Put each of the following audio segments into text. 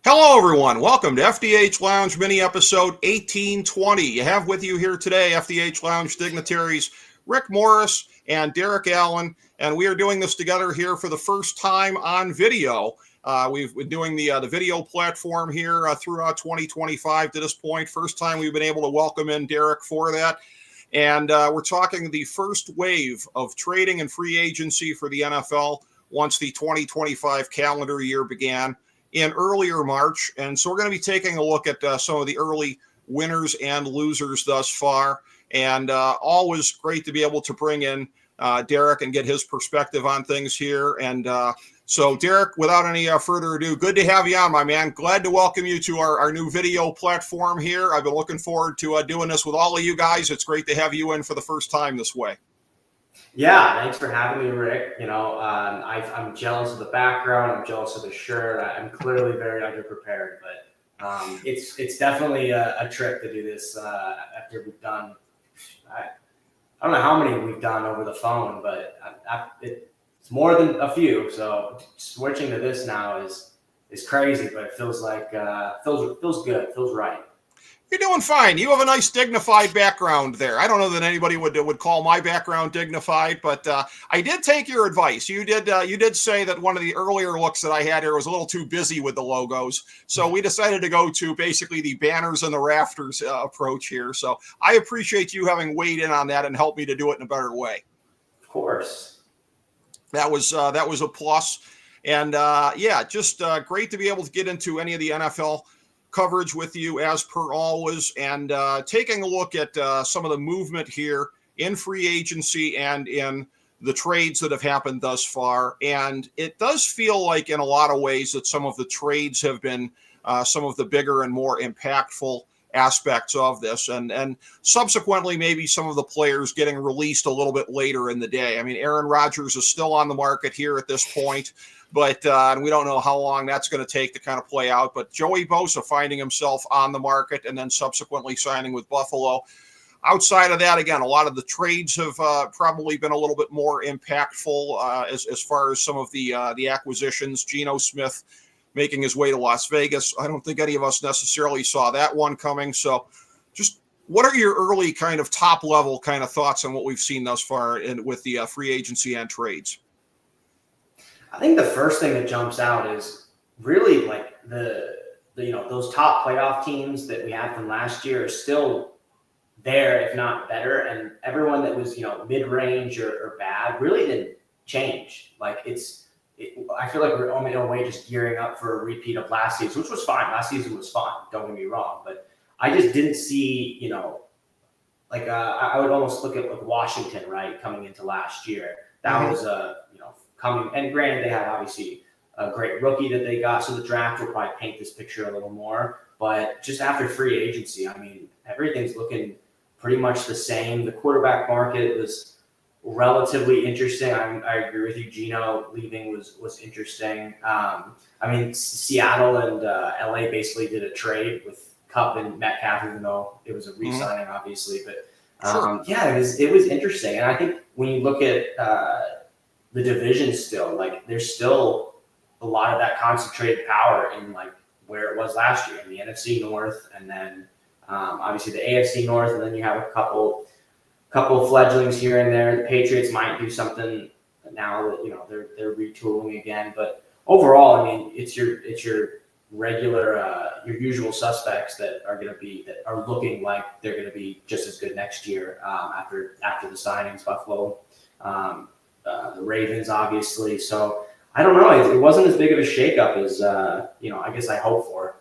Hello, everyone. Welcome to FDH Lounge mini episode 1820. You have with you here today FDH Lounge dignitaries Rick Morris and Derek Allen, and we are doing this together here for the first time on video. We've been doing the video platform here throughout 2025 to this point. First time we've been able to welcome in Derek for that. And we're talking the first wave of trading and free agency for the NFL once the 2025 calendar year began in earlier March. And so we're going to be taking a look at some of the early winners and losers thus far. And always great to be able to bring in Derek and get his perspective on things here. And so, Derek, without any further ado, good to have you on, my man. Glad to welcome you to our new video platform here. I've been looking forward to doing this with all of you guys. It's great to have you in for the first time this way. Yeah, thanks for having me, Rick. I'm jealous of the background. I'm jealous of the shirt. I'm clearly very underprepared, but it's definitely a trip to do this after we've done. I don't know how many we've done over the phone, but it's more than a few. So switching to this now is crazy, but it feels like feels good, feels right. You're doing fine. You have a nice dignified background there. I don't know that anybody would call my background dignified, but I did take your advice. You did say that one of the earlier looks that I had here was a little too busy with the logos, so we decided to go to basically the banners and the rafters approach here. So I appreciate you having weighed in on that and helped me to do it in a better way. Of course, that was a plus, and just great to be able to get into any of the NFL coverage with you as per always, and taking a look at some of the movement here in free agency and in the trades that have happened thus far. And it does feel like in a lot of ways that some of the trades have been some of the bigger and more impactful aspects of this, and subsequently maybe some of the players getting released a little bit later in the day. I mean, Aaron Rodgers is still on the market here at this point, but and we don't know how long that's going to take to kind of play out. But Joey Bosa finding himself on the market and then subsequently signing with Buffalo. Outside of that, again, a lot of the trades have probably been a little bit more impactful as far as some of the acquisitions. Geno Smith making his way to Las Vegas. I don't think any of us necessarily saw that one coming. So just what are your early kind of top level kind of thoughts on what we've seen thus far with the free agency and trades? I think the first thing that jumps out is really like the those top playoff teams that we had from last year are still there, if not better. And everyone that was, mid-range or bad really didn't change. Like I feel like we're in a way just gearing up for a repeat of last season, which was fine. Last season was fun. Don't get me wrong, but I just didn't see, I would almost look at like Washington, right, coming into last year. That was coming, and granted they had obviously a great rookie that they got, so the draft will probably paint this picture a little more. But just after free agency, I mean, everything's looking pretty much the same. The quarterback market was relatively interesting. I agree with you. Geno leaving was interesting. Seattle and LA basically did a trade with Kupp and Metcalf, even though it was a re-signing, obviously. But it was interesting. And I think when you look at the division still, like there's still a lot of that concentrated power in like where it was last year in the NFC North, and then obviously the AFC North, and then you have a couple of fledglings here and there. The Patriots might do something now that they're retooling again, but overall, I mean, it's your regular your usual suspects that are looking like they're going to be just as good next year after the signings. Buffalo, the Ravens, obviously. So I don't know. It wasn't as big of a shakeup as I guess I hoped for.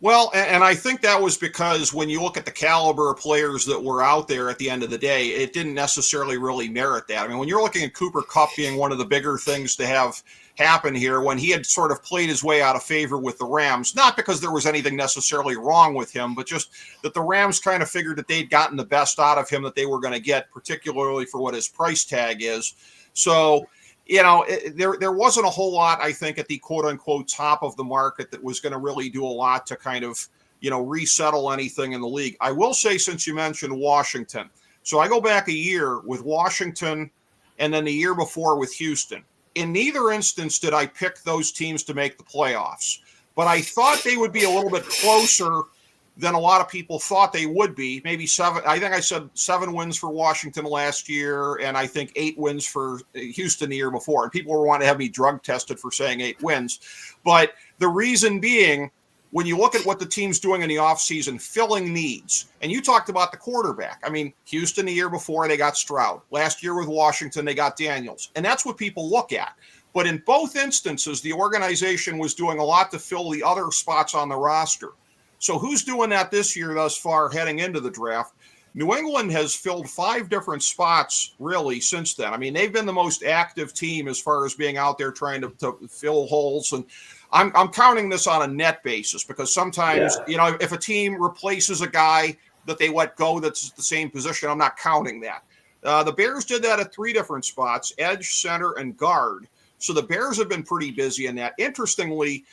Well, and I think that was because when you look at the caliber of players that were out there at the end of the day, it didn't necessarily really merit that. I mean, when you're looking at Cooper Kupp being one of the bigger things to have happen here, when he had sort of played his way out of favor with the Rams, not because there was anything necessarily wrong with him, but just that the Rams kind of figured that they'd gotten the best out of him that they were going to get, particularly for what his price tag is. So there wasn't a whole lot, I think, at the quote-unquote top of the market that was going to really do a lot to kind of, resettle anything in the league. I will say, since you mentioned Washington, so I go back a year with Washington and then the year before with Houston. In neither instance did I pick those teams to make the playoffs. but I thought they would be a little bit closer than a lot of people thought they would be. Maybe 7. I think I said 7 wins for Washington last year, and I think 8 wins for Houston the year before. And people were wanting to have me drug tested for saying 8 wins. But the reason being, when you look at what the team's doing in the offseason, filling needs, and you talked about the quarterback. I mean, Houston the year before, they got Stroud. Last year with Washington, they got Daniels. And that's what people look at. But in both instances, the organization was doing a lot to fill the other spots on the roster. So who's doing that this year thus far heading into the draft? New England has filled 5 different spots really since then. I mean, they've been the most active team as far as being out there trying to fill holes. And I'm counting this on a net basis because sometimes, if a team replaces a guy that they let go that's the same position, I'm not counting that. The Bears did that at 3 different spots, edge, center, and guard. So the Bears have been pretty busy in that. Interestingly,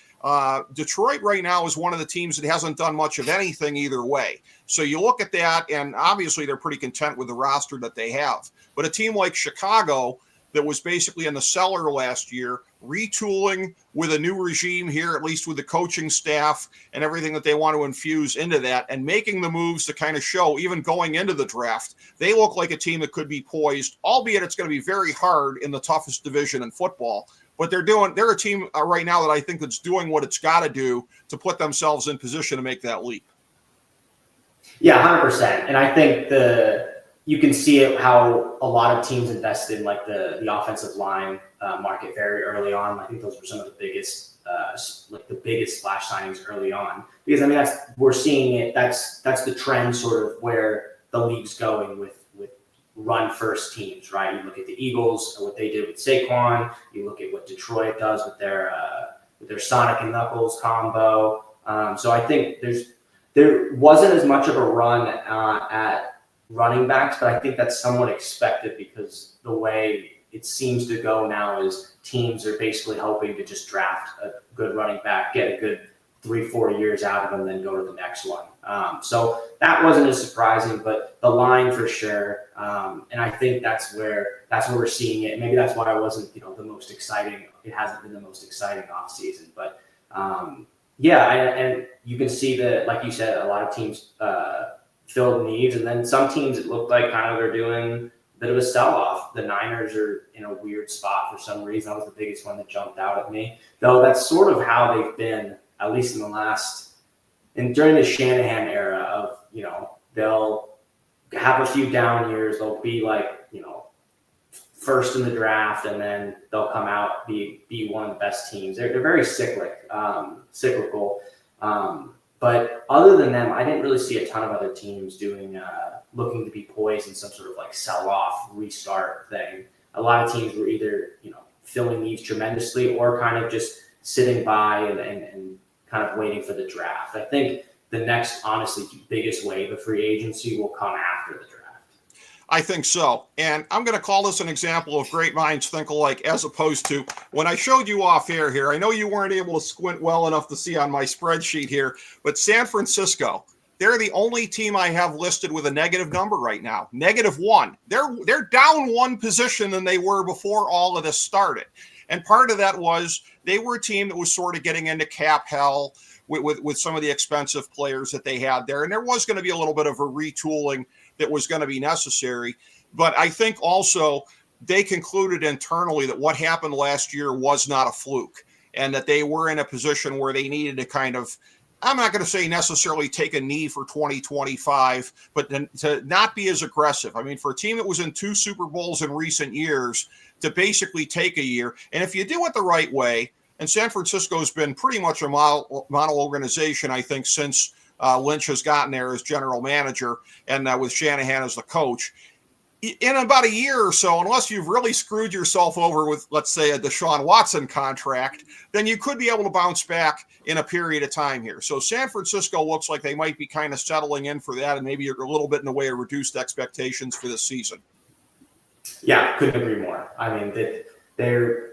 Detroit right now is one of the teams that hasn't done much of anything either way. So you look at that, and obviously they're pretty content with the roster that they have. But a team like Chicago that was basically in the cellar last year, retooling with a new regime here, at least with the coaching staff and everything that they want to infuse into that, and making the moves to kind of show, even going into the draft, they look like a team that could be poised, albeit it's going to be very hard in the toughest division in football. But they're a team right now that I think that's doing what it's got to do to put themselves in position to make that leap. Yeah, 100%. And I think you can see it how a lot of teams invested in like the offensive line market very early on. I think those were some of the biggest splash signings early on, because I mean we're seeing it. That's the trend, sort of where the league's going with run first teams, right? You look at the Eagles, what they did with Saquon. You look at what Detroit does with their Sonic and Knuckles combo. So I think there wasn't as much of a run at running backs, but I think that's somewhat expected because the way it seems to go now is teams are basically hoping to just draft a good running back, get a good 3-4 years out of them, then go to the next one. So that wasn't as surprising, but the line for sure. And I think that's where we're seeing it. Maybe that's why it wasn't, the most exciting. It hasn't been the most exciting offseason, but and you can see that, like you said, a lot of teams filled needs, and then some teams it looked like kind of they're doing a bit of a sell-off. The Niners are in a weird spot for some reason. That was the biggest one that jumped out at me, though. That's sort of how they've been, at least in the last. And during the Shanahan era of, they'll have a few down years. They'll be like, first in the draft, and then they'll come out, be one of the best teams. They're very cyclical. But other than them, I didn't really see a ton of other teams looking to be poised in some sort of like sell-off, restart thing. A lot of teams were either, filling needs tremendously or kind of just sitting by and kind of waiting for the draft. I think the next, honestly, biggest wave of free agency will come after the draft. I think so. And I'm going to call this an example of great minds think alike, as opposed to when I showed you off air here. I know you weren't able to squint well enough to see on my spreadsheet here, but San Francisco, they're the only team I have listed with a negative number right now, -1. They're down 1 position than they were before all of this started. And part of that was they were a team that was sort of getting into cap hell with some of the expensive players that they had there. And there was going to be a little bit of a retooling that was going to be necessary. But I think also they concluded internally that what happened last year was not a fluke, and that they were in a position where they needed to kind of, I'm not going to say necessarily take a knee for 2025, but to not be as aggressive. I mean, for a team that was in 2 Super Bowls in recent years, to basically take a year, and if you do it the right way, and San Francisco's been pretty much a model organization, I think, since Lynch has gotten there as general manager and with Shanahan as the coach. In about a year or so, unless you've really screwed yourself over with, let's say, a Deshaun Watson contract, then you could be able to bounce back in a period of time here. So San Francisco looks like they might be kind of settling in for that, and maybe a little bit in the way of reduced expectations for this season. Yeah, couldn't agree more. I mean, they're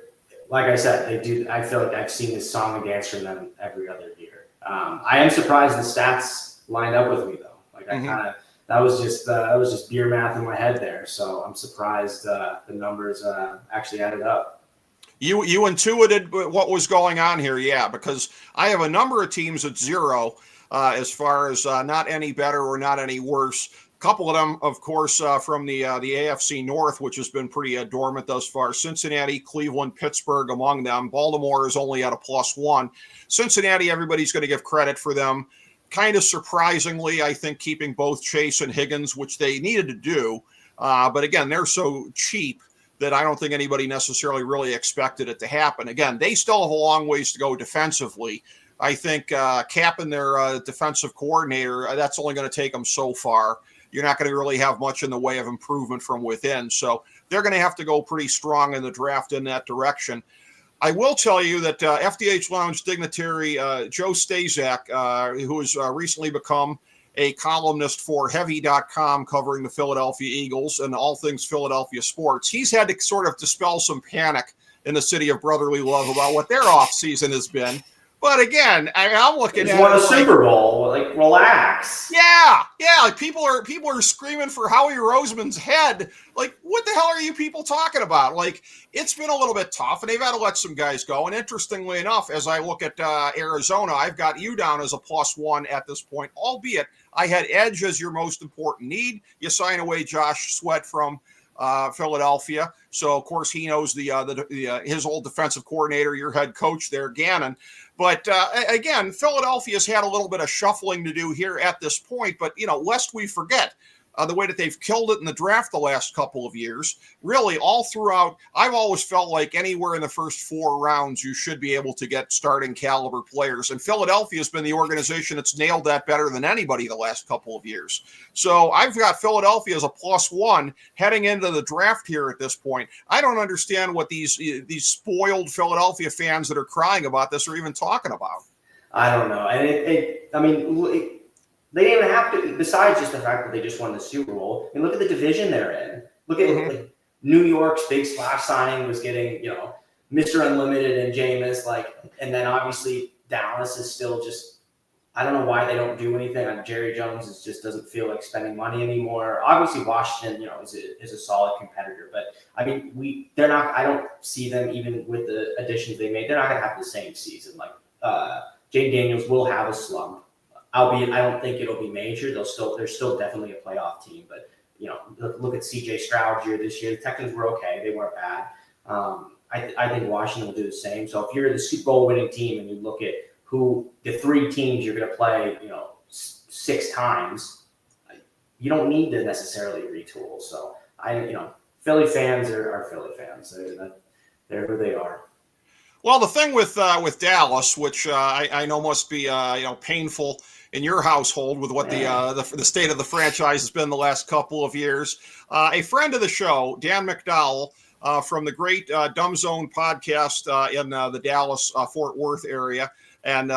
like I said, they do. I feel like I've seen this song and dance from them every other year. I am surprised the stats lined up with me though. Like that was just beer math in my head there. So I'm surprised the numbers actually added up. You intuited what was going on here, yeah, because I have a number of teams at 0 as far as not any better or not any worse. A couple of them, of course, from the AFC North, which has been pretty dormant thus far. Cincinnati, Cleveland, Pittsburgh among them. Baltimore is only at a +1. Cincinnati, everybody's going to give credit for them. Kind of surprisingly, I think, keeping both Chase and Higgins, which they needed to do. But again, they're so cheap that I don't think anybody necessarily really expected it to happen. Again, they still have a long ways to go defensively. I think capping their defensive coordinator, that's only going to take them so far. You're not going to really have much in the way of improvement from within. So they're going to have to go pretty strong in the draft in that direction. I will tell you that FDH Lounge dignitary Joe Stazak, who has recently become a columnist for Heavy.com covering the Philadelphia Eagles and all things Philadelphia sports, he's had to sort of dispel some panic in the city of brotherly love about what their offseason has been. But again, I'm looking at won a Super Bowl. Like, relax. Yeah. Like people are screaming for Howie Roseman's head. Like, what the hell are you people talking about? Like, it's been a little bit tough, and they've had to let some guys go. And interestingly enough, as I look at Arizona, I've got you down as a +1 at this point, albeit I had edge as your most important need. You sign away Josh Sweat from Philadelphia, so of course he knows his old defensive coordinator, your head coach there, Gannon. But again, Philadelphia's had a little bit of shuffling to do here at this point. But lest we forget the way that they've killed it in the draft the last couple of years, really all throughout. I've always felt like anywhere in the first 4 rounds, you should be able to get starting caliber players. And Philadelphia has been the organization that's nailed that better than anybody the last couple of years. So I've got Philadelphia as a +1 heading into the draft here at this point. I don't understand what these spoiled Philadelphia fans that are crying about this are even talking about. I don't know. And they didn't even have to, besides just the fact that they just won the Super Bowl. I mean, look at the division they're in. Look at like, New York's big splash signing was getting, Mr. Unlimited and Jameis, and then obviously Dallas is still just, I don't know why they don't do anything. Like Jerry Jones just doesn't feel like spending money anymore. Obviously Washington, is a solid competitor, but I mean, I don't see them, even with the additions they made, they're not going to have the same season. Like Jay Daniels will have a slump. Albeit, I don't think it'll be major. They're still definitely a playoff team. But look at C.J. Stroud here this year. The Texans were okay; they weren't bad. I think Washington will do the same. So if you're the Super Bowl winning team and you look at who the 3 teams you're going to play, 6 times, you don't need to necessarily retool. So Philly fans are Philly fans. They're who they are. Well, the thing with Dallas, which I know must be painful in your household with what the state of the franchise has been the last couple of years. A friend of the show, Dan McDowell, from the great Dumb Zone podcast in the Dallas Fort Worth area, and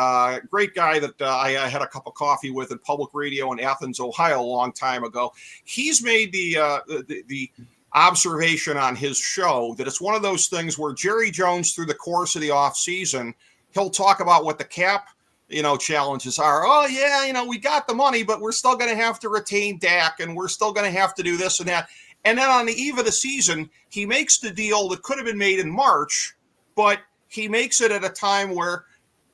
great guy that I had a cup of coffee with in public radio in Athens, Ohio, a long time ago. He's made the observation on his show that it's one of those things where Jerry Jones, through the course of the offseason, he'll talk about what the cap challenges are. Oh yeah, we got the money, but we're still going to have to retain Dak, and we're still going to have to do this and that. And then on the eve of the season, he makes the deal that could have been made in March, but he makes it at a time where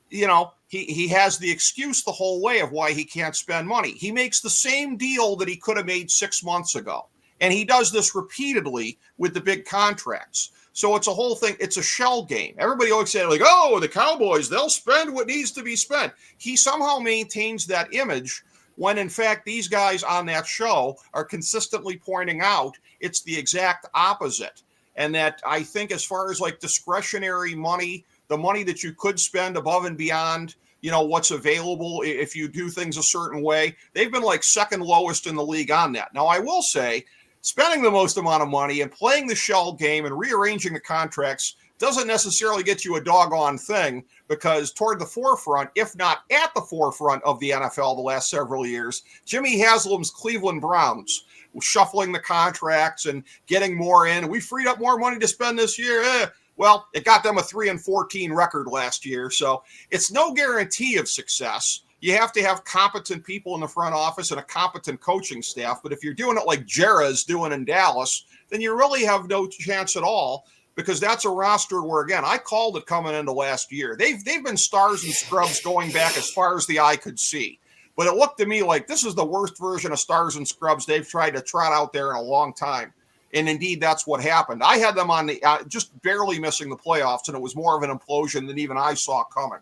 he has the excuse the whole way of why he can't spend money. He makes the same deal that he could have made 6 months ago. And he does this repeatedly with the big contracts. So it's a whole thing. It's a shell game. Everybody always said, like, oh, the Cowboys, they'll spend what needs to be spent. He somehow maintains that image when, in fact, these guys on that show are consistently pointing out it's the exact opposite. And that I think as far as like discretionary money, the money that you could spend above and beyond, what's available if you do things a certain way, they've been like second lowest in the league on that. Now, I will say, spending the most amount of money and playing the shell game and rearranging the contracts doesn't necessarily get you a doggone thing, because toward the forefront, if not at the forefront of the NFL the last several years, Jimmy Haslam's Cleveland Browns, shuffling the contracts and getting more in. We freed up more money to spend this year. Well, it got them a 3-14 record last year. So it's no guarantee of success. You have to have competent people in the front office and a competent coaching staff. But if you're doing it like Jera's doing in Dallas, then you really have no chance at all because that's a roster where, again, I called it coming into last year. They've been stars and scrubs going back as far as the eye could see. But it looked to me like this is the worst version of stars and scrubs they've tried to trot out there in a long time. And indeed, that's what happened. I had them on the just barely missing the playoffs, and it was more of an implosion than even I saw coming.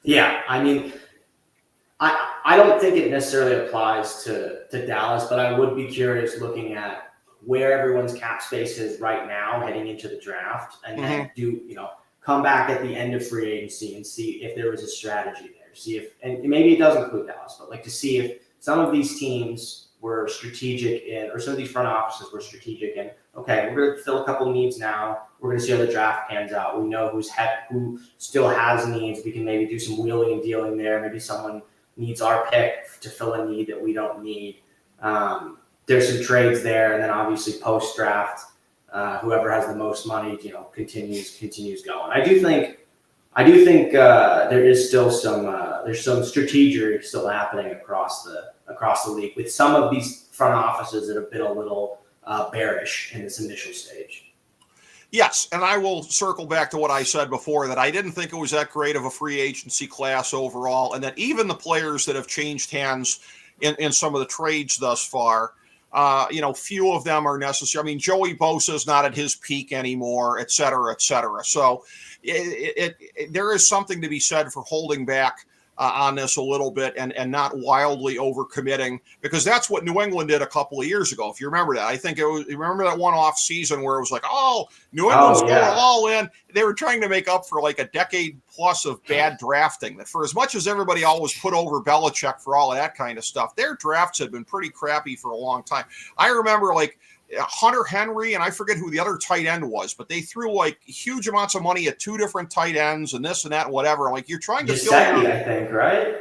Yeah, I mean, I don't think it necessarily applies to Dallas, but I would be curious looking at where everyone's cap space is right now heading into the draft, and then come back at the end of free agency and see if there was a strategy there. See if, and maybe it does include Dallas, but like to see if some of these teams were strategic in, or some of these front offices were strategic in, okay, we're going to fill a couple needs now. We're going to see how the draft pans out. We know who still has needs. We can maybe do some wheeling and dealing there. Maybe someone needs our pick to fill a need that we don't need. There's some trades there, and then obviously post draft, whoever has the most money, continues going. I do think there is still there's some strategy still happening across the league with some of these front offices that have been a little bearish in this initial stage. Yes, and I will circle back to what I said before, that I didn't think it was that great of a free agency class overall, and that even the players that have changed hands in some of the trades thus far, few of them are necessary. I mean, Joey Bosa is not at his peak anymore, et cetera, et cetera. So there is something to be said for holding back on this a little bit and not wildly overcommitting, because that's what New England did a couple of years ago. If you remember that, I think you remember that one off season where it was like, New England's going all in. They were trying to make up for like a decade plus of bad drafting. That for as much as everybody always put over Belichick for all of that kind of stuff, their drafts had been pretty crappy for a long time. I remember like Hunter Henry, and I forget who the other tight end was, but they threw like huge amounts of money at two different tight ends and this and that and whatever. Like you're trying to Gesicki, I think, right?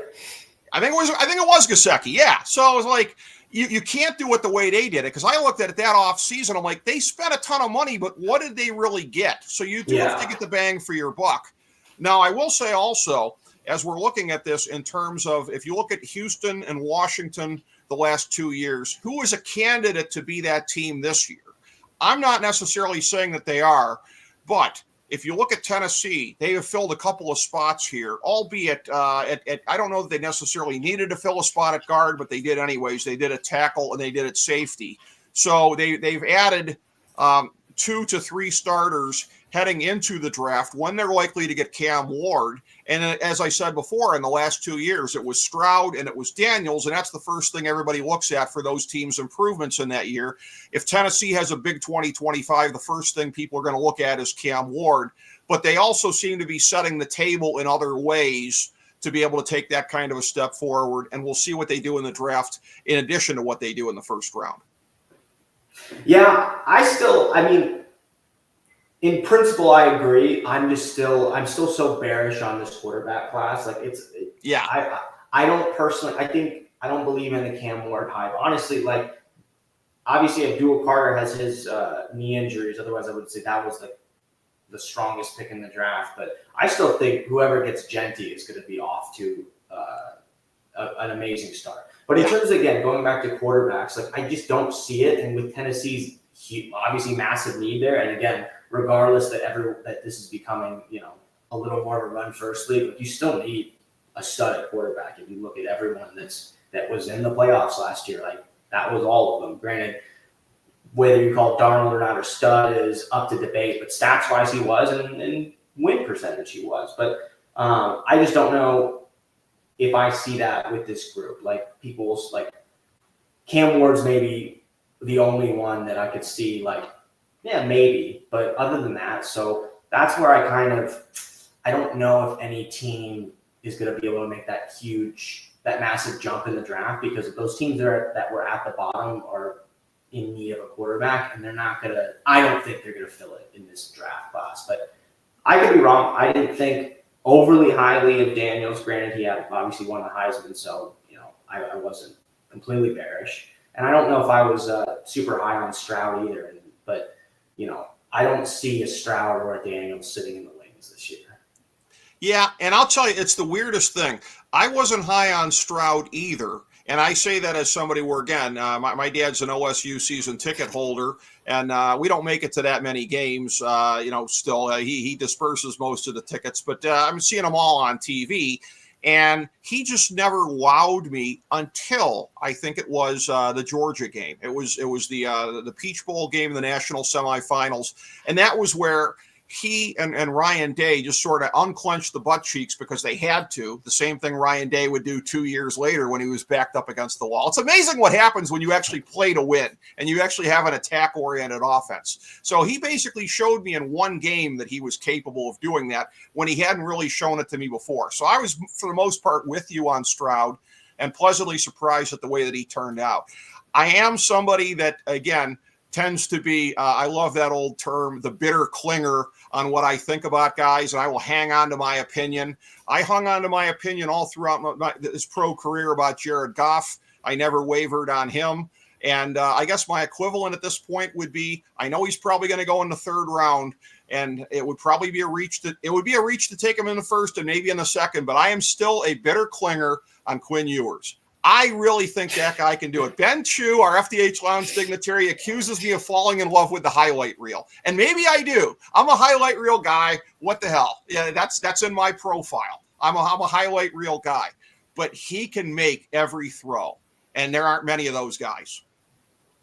I think it was Gesicki, yeah. So it was like you can't do it the way they did it, because I looked at it that off season. I'm like, they spent a ton of money, but what did they really get? So you do have to get the bang for your buck. Now, I will say also, as we're looking at this in terms of, if you look at Houston and Washington the last 2 years, who is a candidate to be that team this year? I'm not necessarily saying that they are, but if you look at Tennessee, they have filled a couple of spots here, albeit I don't know that they necessarily needed to fill a spot at guard, but they did anyways. They did a tackle and they did at safety. So they've added 2 to 3 starters heading into the draft when they're likely to get Cam Ward. And as I said before, in the last 2 years, it was Stroud and it was Daniels, and that's the first thing everybody looks at for those teams' improvements in that year. If Tennessee has a big 2025, the first thing people are going to look at is Cam Ward. But they also seem to be setting the table in other ways to be able to take that kind of a step forward, and we'll see what they do in the draft in addition to what they do in the first round. Yeah, in principle, I agree. I'm still so bearish on this quarterback class. Like I don't personally. I don't believe in the Cam Ward hype. Honestly, like obviously, Abdul Carter has his knee injuries. Otherwise, I would say that was like the strongest pick in the draft. But I still think whoever gets Genty is going to be off to an amazing start. But in terms of, again, going back to quarterbacks, like I just don't see it. And with Tennessee's obviously massive need there, and again, regardless that this is becoming, a little more of a run first league, but you still need a stud at quarterback. If you look at everyone that was in the playoffs last year, like that was all of them. Granted, whether you call Darnold or not a stud is up to debate, but stats wise he was, and win percentage he was. But I just don't know if I see that with this group. Like people like Cam Ward's maybe the only one that I could see like, yeah, maybe, but other than that, so that's where I don't know if any team is going to be able to make that massive jump in the draft, because those teams that were at the bottom are in need of a quarterback, and I don't think they're going to fill it in this draft class. But I could be wrong. I didn't think overly highly of Daniels. Granted, he had obviously won the Heisman, so I wasn't completely bearish. And I don't know if I was super high on Stroud either, but I don't see a Stroud or a Daniels sitting in the wings this year. Yeah, and I'll tell you, it's the weirdest thing. I wasn't high on Stroud either, And I say that as somebody where, again, my dad's an OSU season ticket holder, and we don't make it to that many games. Still, he disperses most of the tickets, but I'm seeing them all on TV. And he just never wowed me until I think it was the Georgia game. It was the Peach Bowl game in the national semifinals, and that was where he and Ryan Day just sort of unclenched the butt cheeks because they had to. The same thing Ryan Day would do 2 years later when he was backed up against the wall. It's amazing what happens when you actually play to win and you actually have an attack-oriented offense. So he basically showed me in one game that he was capable of doing that when he hadn't really shown it to me before. So I was, for the most part, with you on Stroud and pleasantly surprised at the way that he turned out. I am somebody that, again, tends to be, I love that old term, the bitter clinger on what I think about guys, and I will hang on to my opinion. I hung on to my opinion all throughout this pro career about Jared Goff. I never wavered on him. And I guess my equivalent at this point would be, I know he's probably going to go in the third round, and it would probably be a reach to take him in the first and maybe in the second, but I am still a bitter clinger on Quinn Ewers. I really think that guy can do it. Ben Chu, our FDH Lounge dignitary, accuses me of falling in love with the highlight reel. And maybe I do. I'm a highlight reel guy. What the hell? Yeah, that's in my profile. I'm a highlight reel guy. But he can make every throw. And there aren't many of those guys.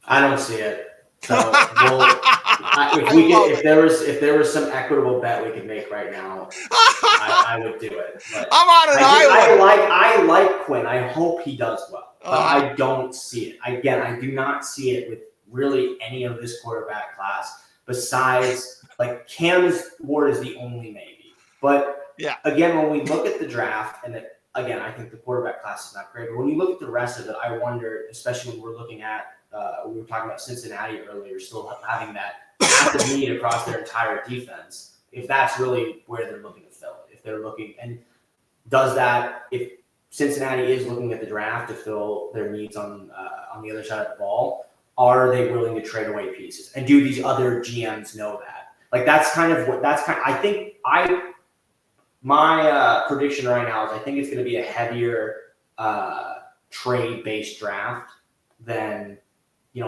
I don't see it. So if there was some equitable bet we could make right now, I would do it. But I'm on an island. I like Quinn. I hope he does well, but I don't see it. Again, I do not see it with really any of this quarterback class besides like Cam Ward is the only maybe. But yeah, again, when we look at the draft, and again, I think the quarterback class is not great. But when you look at the rest of it, I wonder, especially when we're looking at. We were talking about Cincinnati earlier, still having that massive need across their entire defense. If that's really where they're looking to fill it, if they're looking, and does that, if Cincinnati is looking at the draft to fill their needs on the other side of the ball, are they willing to trade away pieces? And do these other GMs know that? Like I think my prediction right now is I think it's going to be a heavier trade-based draft than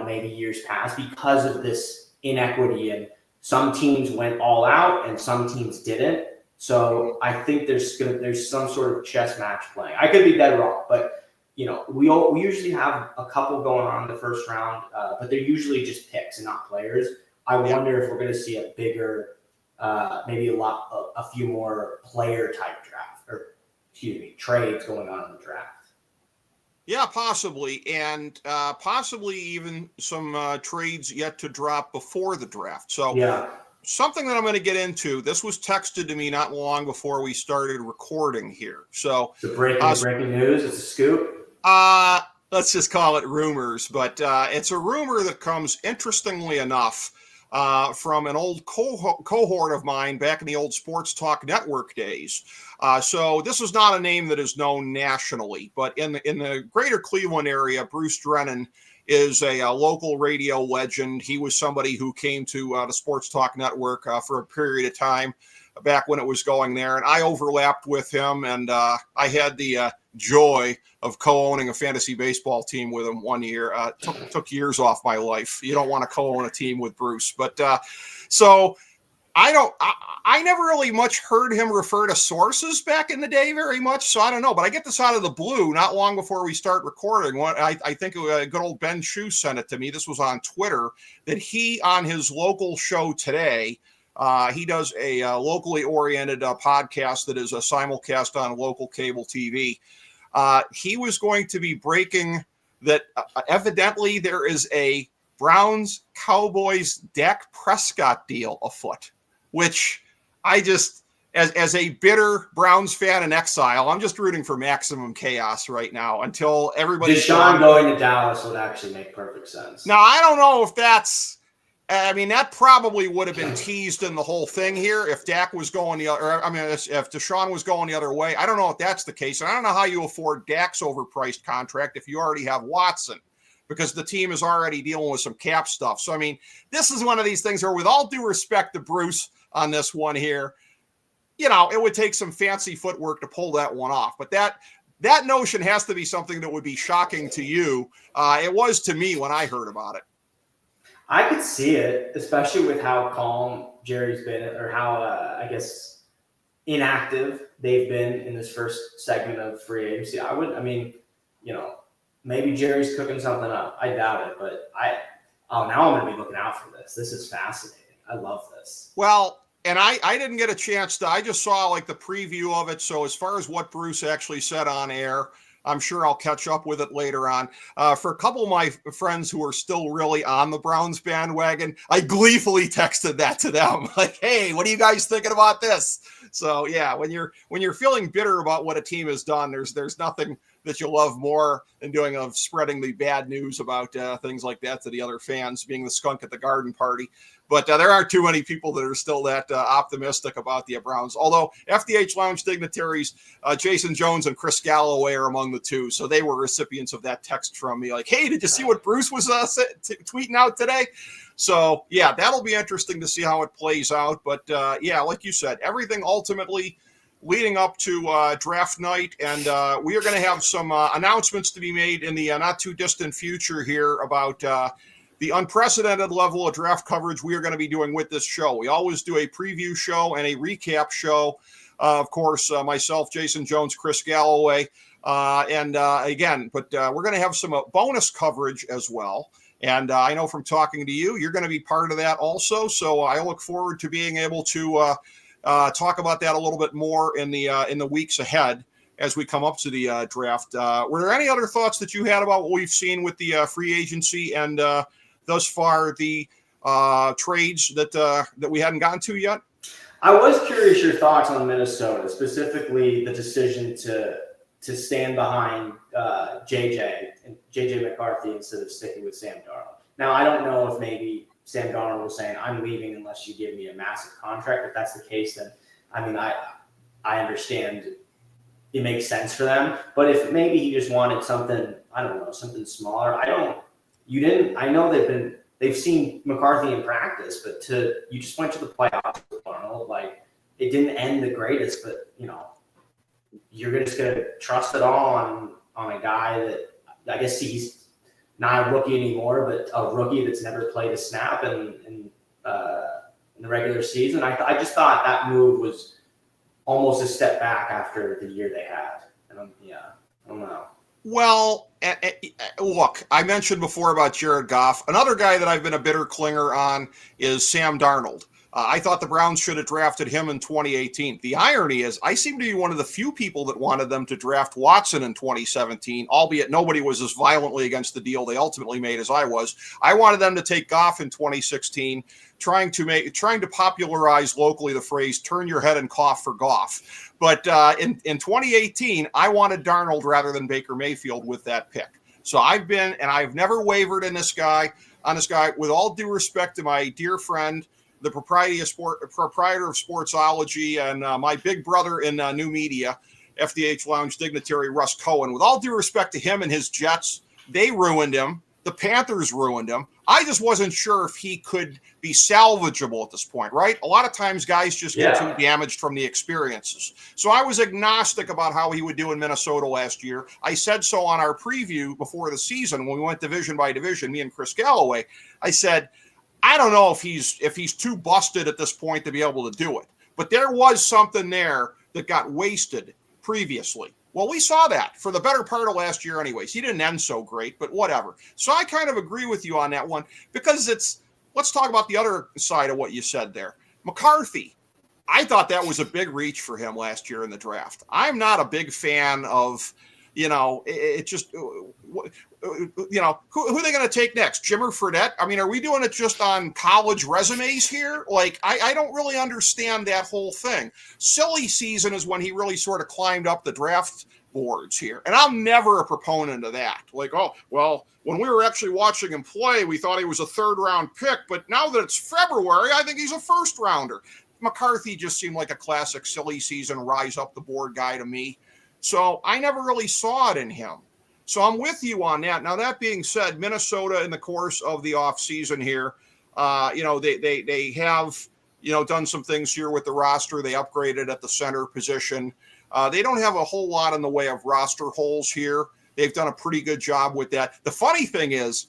maybe years past because of this inequity, and some teams went all out and some teams didn't. So I think there's some sort of chess match playing. I could be dead wrong, but we usually have a couple going on in the first round, but they're usually just picks and not players. I wonder if we're going to see a bigger, maybe a few more player type trades going on in the draft. Yeah, possibly, and possibly even some trades yet to drop before the draft. So something that I'm going to get into, this was texted to me not long before we started recording here. So the breaking news, it's a scoop? Let's just call it rumors, but it's a rumor that comes, interestingly enough, from an old cohort of mine back in the old Sports Talk Network days. So this is not a name that is known nationally, but in the greater Cleveland area, Bruce Drennan is a local radio legend. He was somebody who came to the Sports Talk Network for a period of time back when it was going there, and I overlapped with him, and I had the joy of co-owning a fantasy baseball team with him one year. Took years off my life. You don't want to co-own a team with Bruce, but so I never really much heard him refer to sources back in the day very much, so I don't know. But I get this out of the blue not long before we start recording. I think good old Ben Chu sent it to me. This was on Twitter, that he, on his local show today, he does a locally oriented podcast that is a simulcast on local cable TV. He was going to be breaking that evidently there is a Browns-Cowboys Dak Prescott deal afoot, which I just, as a bitter Browns fan in exile, I'm just rooting for maximum chaos right now until everybody's Deshaun going to Dallas would actually make perfect sense. Now, I don't know if that's, I mean, that probably would have been teased in the whole thing here if Dak was going the other, if Deshaun was going the other way. I don't know if that's the case. And I don't know how you afford Dak's overpriced contract if you already have Watson, because the team is already dealing with some cap stuff. So, I mean, this is one of these things where, with all due respect to Bruce on this one here, it would take some fancy footwork to pull that one off. But that that notion has to be something that would be shocking to you. It was to me when I heard about it. I could see it, especially with how calm Jerry's been, or how, I guess, inactive they've been in this first segment of free agency. Maybe Jerry's cooking something up. I doubt it, but now I'm going to be looking out for this. This is fascinating. I love this. Well, and I didn't get a chance to, I just saw like the preview of it. So as far as what Bruce actually said on air, I'm sure I'll catch up with it later on. For a couple of my friends who are still really on the Browns bandwagon, I gleefully texted that to them. Like, hey, what are you guys thinking about this? So yeah, when you're feeling bitter about what a team has done, there's nothing that you love more than doing of spreading the bad news about things like that to the other fans, being the skunk at the garden party. But there aren't too many people that are still that optimistic about the Browns. Although FDH Lounge dignitaries, Jason Jones and Chris Galloway are among the two. So they were recipients of that text from me like, hey, did you see what Bruce was tweeting out today? So, yeah, that'll be interesting to see how it plays out. But, yeah, like you said, everything ultimately leading up to draft night. And we are going to have some announcements to be made in the not too distant future here about the unprecedented level of draft coverage we are going to be doing with this show. We always do a preview show and a recap show. Of course, myself, Jason Jones, Chris Galloway. Again, but we're going to have some bonus coverage as well. And I know from talking to you, you're going to be part of that also. So I look forward to being able to talk about that a little bit more in the weeks ahead as we come up to the draft. Were there any other thoughts that you had about what we've seen with the free agency and thus far the trades that we hadn't gotten to yet? I was curious your thoughts on Minnesota, specifically the decision to stand behind JJ McCarthy instead of sticking with Sam Darnold. Now, I don't know if maybe Sam Darnold was saying, I'm leaving unless you give me a massive contract. If that's the case, then I understand it makes sense for them. But if maybe he just wanted something, I don't know, something smaller. I know they've seen McCarthy in practice, but you just went to the playoffs with Darnold. Like, it didn't end the greatest, but you're just going to trust it all on a guy that I guess he's not a rookie anymore, but a rookie that's never played a snap in the regular season. I just thought that move was almost a step back after the year they had. And I don't know. Well, look, I mentioned before about Jared Goff. Another guy that I've been a bitter clinger on is Sam Darnold. I thought the Browns should have drafted him in 2018. The irony is I seem to be one of the few people that wanted them to draft Watson in 2017, albeit nobody was as violently against the deal they ultimately made as I was. I wanted them to take Goff in 2016, trying to popularize locally the phrase, turn your head and cough for Goff. But in 2018, I wanted Darnold rather than Baker Mayfield with that pick. So I've never wavered on this guy. With all due respect to my dear friend, the proprietor of Sportsology, and my big brother in new media, FDH Lounge dignitary Russ Cohen. With all due respect to him and his Jets, they ruined him. The Panthers ruined him. I just wasn't sure if he could be salvageable at this point, right? A lot of times guys just get too damaged from the experiences. So I was agnostic about how he would do in Minnesota last year. I said so on our preview before the season when we went division by division, me and Chris Galloway. I said, I don't know if he's too busted at this point to be able to do it. But there was something there that got wasted previously. Well, we saw that for the better part of last year anyways. He didn't end so great, but whatever. So I kind of agree with you on that one because let's talk about the other side of what you said there. McCarthy, I thought that was a big reach for him last year in the draft. I'm not a big fan of, who are they going to take next? Jim or Fredette? I mean, are we doing it just on college resumes here? Like, I don't really understand that whole thing. Silly season is when he really sort of climbed up the draft boards here. And I'm never a proponent of that. Like, oh, well, when we were actually watching him play, we thought he was a third-round pick. But now that it's February, I think he's a first-rounder. McCarthy just seemed like a classic silly season rise up the board guy to me. So I never really saw it in him. So I'm with you on that. Now, that being said, Minnesota in the course of the offseason here, they have, done some things here with the roster. They upgraded at the center position. They don't have a whole lot in the way of roster holes here. They've done a pretty good job with that. The funny thing is,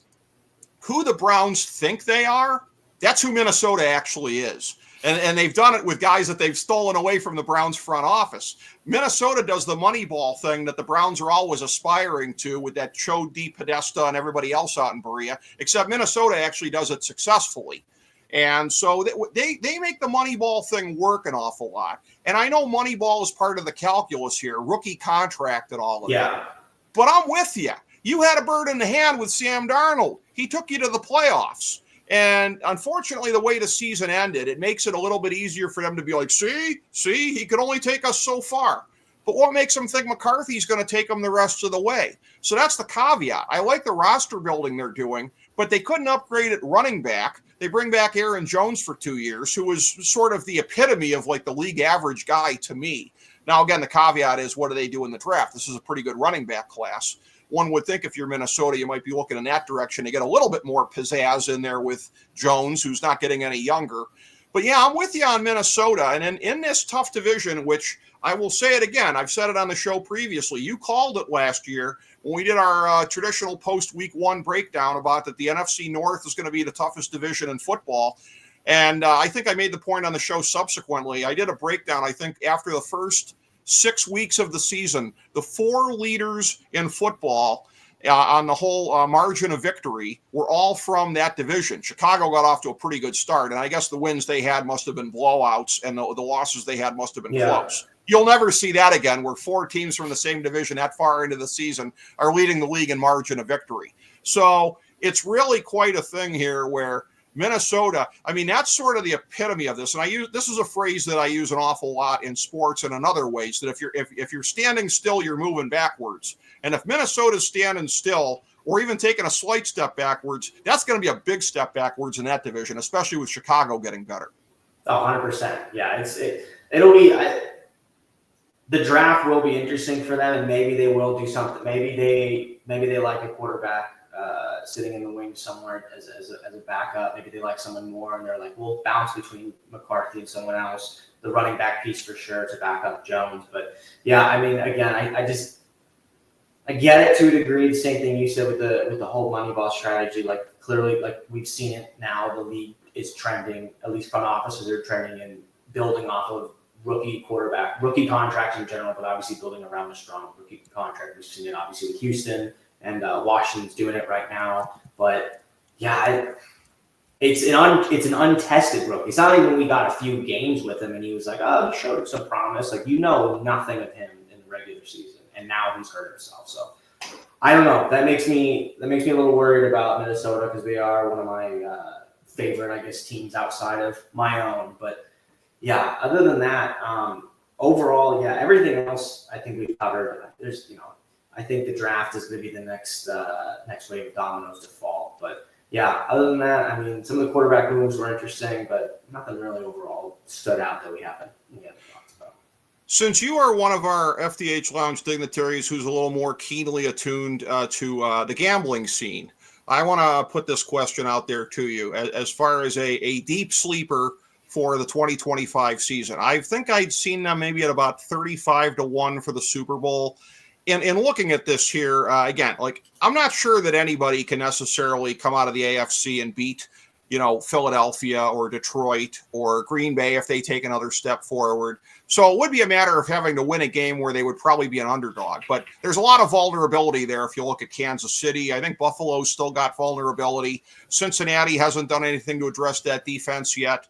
who the Browns think they are, that's who Minnesota actually is. And they've done it with guys that they've stolen away from the Browns front office. Minnesota does the Moneyball thing that the Browns are always aspiring to with that Joe Podesta and everybody else out in Berea, except Minnesota actually does it successfully. And so they make the Moneyball thing work an awful lot. And I know Moneyball is part of the calculus here, rookie contract and all of that. But I'm with you. You had a bird in the hand with Sam Darnold. He took you to the playoffs. And unfortunately, the way the season ended, it makes it a little bit easier for them to be like, see, he could only take us so far. But what makes them think McCarthy's going to take them the rest of the way? So that's the caveat. I like the roster building they're doing, but they couldn't upgrade at running back. They bring back Aaron Jones for 2 years, who was sort of the epitome of like the league average guy to me. Now, again, the caveat is, what do they do in the draft? This is a pretty good running back class. One would think if you're Minnesota, you might be looking in that direction to get a little bit more pizzazz in there with Jones, who's not getting any younger. But yeah, I'm with you on Minnesota. And in this tough division, which I will say it again, I've said it on the show previously. You called it last year when we did our traditional post-week 1 breakdown about that the NFC North is going to be the toughest division in football. And I think I made the point on the show subsequently. I did a breakdown, I think, after the first 6 weeks of the season, the 4 leaders in football on the whole margin of victory were all from that division. Chicago got off to a pretty good start, and I guess the wins they had must have been blowouts, and the losses they had must have been close. You'll never see that again, where 4 teams from the same division that far into the season are leading the league in margin of victory. So it's really quite a thing here where Minnesota, I mean, that's sort of the epitome of this. And this is a phrase that I use an awful lot in sports and in other ways, that if you're standing still, you're moving backwards. And if Minnesota's standing still or even taking a slight step backwards, that's going to be a big step backwards in that division, especially with Chicago getting better. 100%. Yeah, it'll be the draft will be interesting for them, and maybe they will do something. Maybe they like a quarterback sitting in the wings somewhere as a backup. Maybe they like someone more, and they're like, we'll bounce between McCarthy and someone else. The running back piece for sure to back up Jones. But yeah, I mean, again, I get it to a degree. The same thing you said with the whole Moneyball strategy. Like clearly, like we've seen it now. The league is trending. At least front offices are trending and building off of rookie contracts in general, but obviously building around a strong rookie contract. We've seen it obviously with Houston. And Washington's doing it right now. But yeah, it's an untested rookie. It's not even we got a few games with him and he was like, oh, he showed some promise. Like, nothing of him in the regular season, and now he's hurt himself. So I don't know. That makes me a little worried about Minnesota, because they are one of my favorite, I guess, teams outside of my own. But yeah, other than that, overall, yeah, everything else I think we've covered. I think the draft is going to be the next wave of dominoes to fall. But yeah, other than that, I mean, some of the quarterback moves were interesting, but nothing really overall stood out that we haven't talked about. Since you are one of our FDH Lounge dignitaries who's a little more keenly attuned to the gambling scene, I want to put this question out there to you as far as a deep sleeper for the 2025 season. I think I'd seen them maybe at about 35-1 for the Super Bowl. In looking at this here, again, like, I'm not sure that anybody can necessarily come out of the AFC and beat, Philadelphia or Detroit or Green Bay if they take another step forward. So it would be a matter of having to win a game where they would probably be an underdog. But there's a lot of vulnerability there if you look at Kansas City. I think Buffalo's still got vulnerability. Cincinnati hasn't done anything to address that defense yet.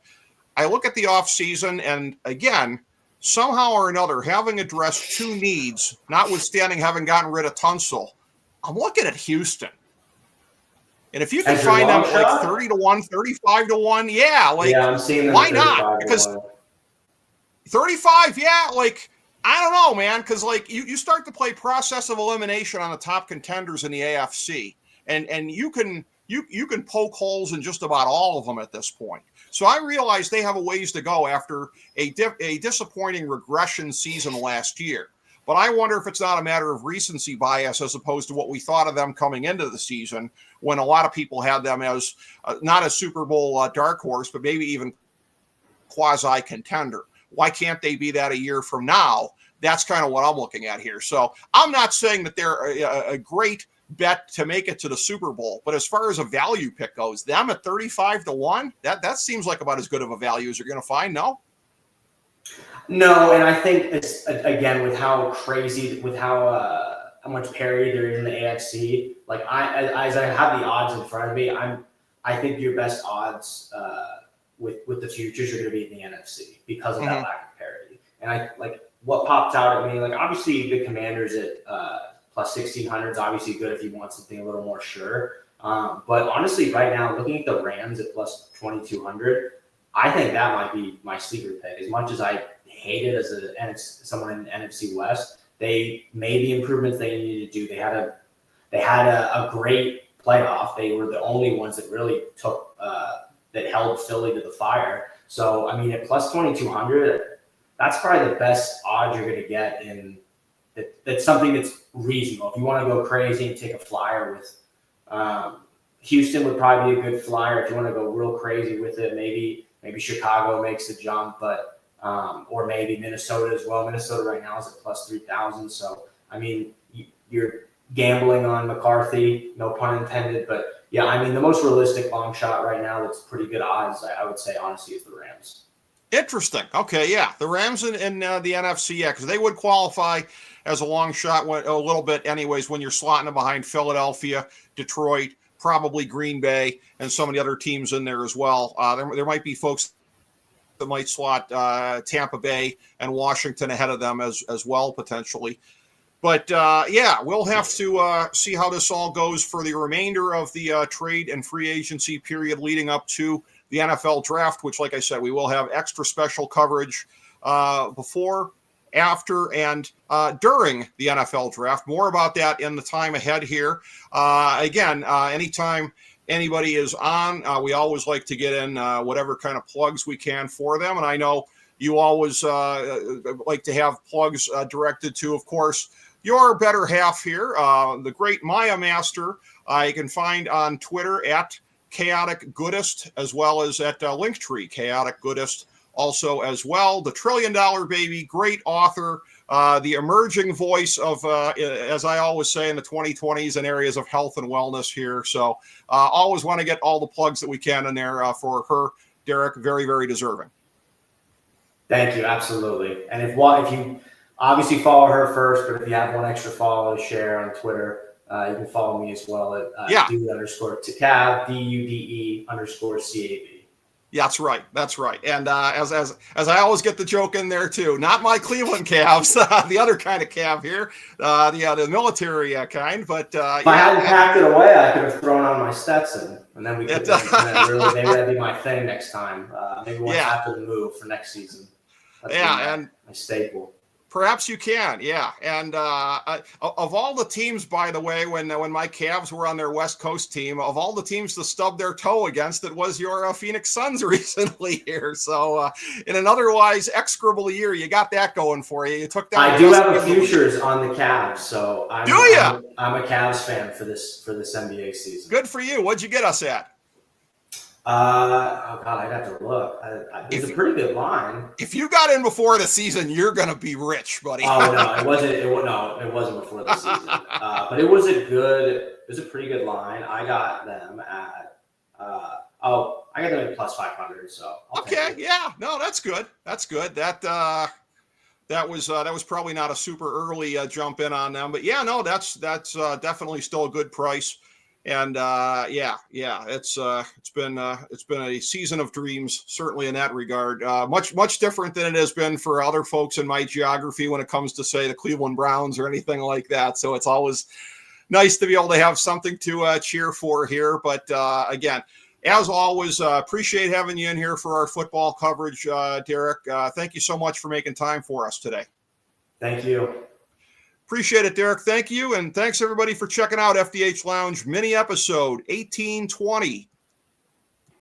I look at the offseason, and again, somehow or another, having addressed 2 needs, notwithstanding having gotten rid of Tunsil, I'm looking at Houston. And if you can find them at like 30-1, 35-1, yeah, like, I'm seeing them. Why not? Because 35, yeah, like, I don't know, man, because like you start to play process of elimination on the top contenders in the AFC, and you can poke holes in just about all of them at this point. So I realize they have a ways to go after a disappointing regression season last year. But I wonder if it's not a matter of recency bias as opposed to what we thought of them coming into the season, when a lot of people had them as not a Super Bowl dark horse, but maybe even quasi contender. Why can't they be that a year from now? That's kind of what I'm looking at here. So I'm not saying that they're a great bet to make it to the Super Bowl, but as far as a value pick goes, them at 35-1, that seems like about as good of a value as you're going to find. No, and I think it's, again, with how crazy, with how much parity there is in the AFC. Like as I have the odds in front of me, I think your best odds with the futures are going to be in the NFC because of that lack of parity. And I like what popped out at me. Like obviously the Commanders at plus 1,600 is obviously good if you want something a little more sure. But honestly, right now, looking at the Rams at plus 2,200, I think that might be my sleeper pick. As much as I hate it as someone in the NFC West, they made the improvements they needed to do. They had a great playoff. They were the only ones that really took that held Philly to the fire. So I mean, at plus 2,200, that's probably the best odds you're going to get in. That's something that's reasonable. If you want to go crazy and take a flyer with Houston, would probably be a good flyer. If you want to go real crazy with it, maybe Chicago makes the jump, but or maybe Minnesota as well. Minnesota right now is at plus 3,000. So I mean, you're gambling on McCarthy, no pun intended. But yeah, I mean, the most realistic long shot right now that's pretty good odds, I would say, honestly, is the Rams. Interesting. Okay, yeah, the Rams in the NFC, yeah, because they would qualify as a long shot a little bit anyways when you're slotting them behind Philadelphia, Detroit, probably Green Bay, and some of the other teams in there as well. There might be folks that might slot Tampa Bay and Washington ahead of them as well, potentially. But, yeah, we'll have to see how this all goes for the remainder of the trade and free agency period leading up to the NFL draft, which, like I said, we will have extra special coverage before, after, and during the NFL draft. More about that in the time ahead here. Again, anytime anybody is on, we always like to get in whatever kind of plugs we can for them. And I know you always like to have plugs directed to, of course, your better half here, the great Maya Master. You can find on Twitter at Chaotic Goodest, as well as at Linktree, Chaotic Goodest also as well. The $1 Trillion Baby, great author, the emerging voice of, as I always say, in the 2020s in areas of health and wellness here. So always want to get all the plugs that we can in there for her, Derek. Very, very deserving. Thank you. Absolutely. And if you obviously follow her first, but if you have one extra follow to share on Twitter, you can follow me as well at dude_cav, DUDE_CAV. Yeah, that's right. And as I always get the joke in there too, not my Cleveland Cavs, the other kind of Cav here, the military kind. But if I hadn't packed it away, I could have thrown on my Stetson, and then maybe that'd be my thing next time. Maybe once after the move for next season. That's my staple. Perhaps you can, yeah. And of all the teams, by the way, when my Cavs were on their West Coast team, of all the teams to stub their toe against, it was your Phoenix Suns recently here. So in an otherwise execrable year, you got that going for you. You took that. I do have a futures on the Cavs, so I'm a Cavs fan for this NBA season. Good for you. What'd you get us at? Oh God, I'd have to look. It's a pretty good line. If you got in before the season, you're gonna be rich, buddy. Oh no, it wasn't before the season. But it was a pretty good line. I got them at plus 500. So okay, yeah, no, that's good. That's good. That was probably not a super early jump in on them, but yeah, no, that's definitely still a good price. And it's been a season of dreams, certainly in that regard. Much different than it has been for other folks in my geography when it comes to, say, the Cleveland Browns or anything like that. So it's always nice to be able to have something to cheer for here. But again, as always, appreciate having you in here for our football coverage, Derek. Thank you so much for making time for us today. Thank you. Appreciate it, Derek. Thank you. And thanks, everybody, for checking out FDH Lounge mini episode 1820.